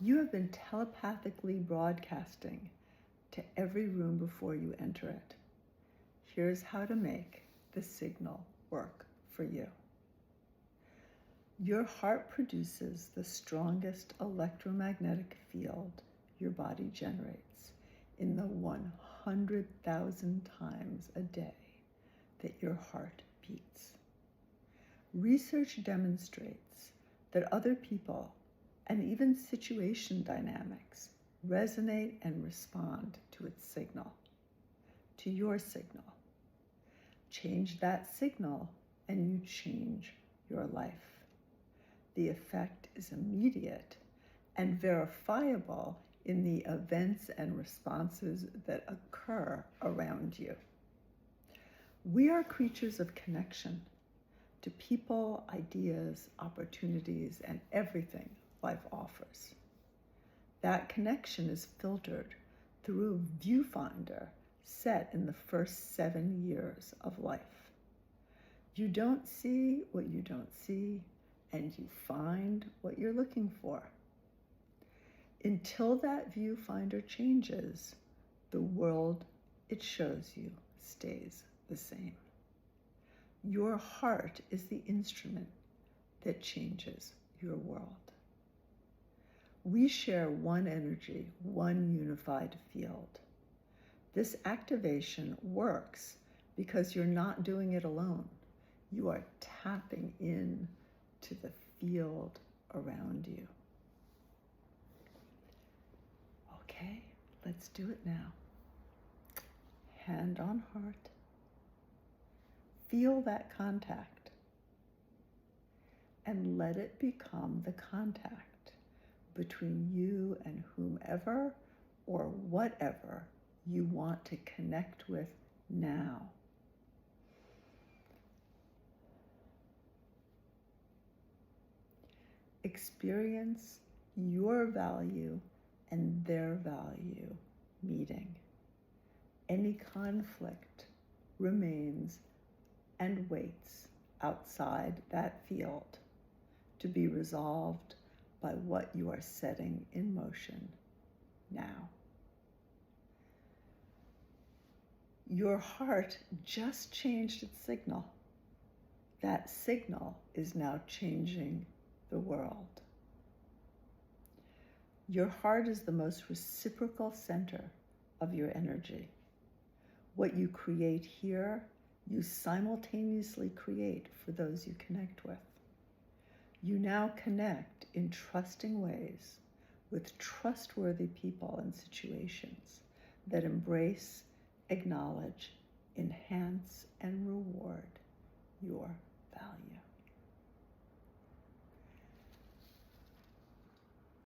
You have been telepathically broadcasting to every room before you enter it. Here's how to make the signal work for you. Your heart produces the strongest electromagnetic field your body generates in the 100,000 times a day that your heart beats. Research demonstrates that other people and even situation dynamics resonate and respond to its signal, to your signal. Change that signal and you change your life. The effect is immediate and verifiable in the events and responses that occur around you. We are creatures of connection to people, ideas, opportunities, and everything life offers. That connection is filtered through a viewfinder set in the first 7 years of life. You don't see what you don't see, and you find what you're looking for. Until that viewfinder changes, the world it shows you stays the same. Your heart is the instrument that changes your world. We share one energy, one unified field. This activation works because you're not doing it alone. You are tapping in to the field around you. Okay, let's do it now. Hand on heart. Feel that contact and let it become the contact between you and whomever or whatever you want to connect with now. Experience your value and their value meeting. Any conflict remains and waits outside that field to be resolved by what you are setting in motion now. Your heart just changed its signal. That signal is now changing the world. Your heart is the most reciprocal center of your energy. What you create here, you simultaneously create for those you connect with. You now connect in trusting ways with trustworthy people and situations that embrace, acknowledge, enhance,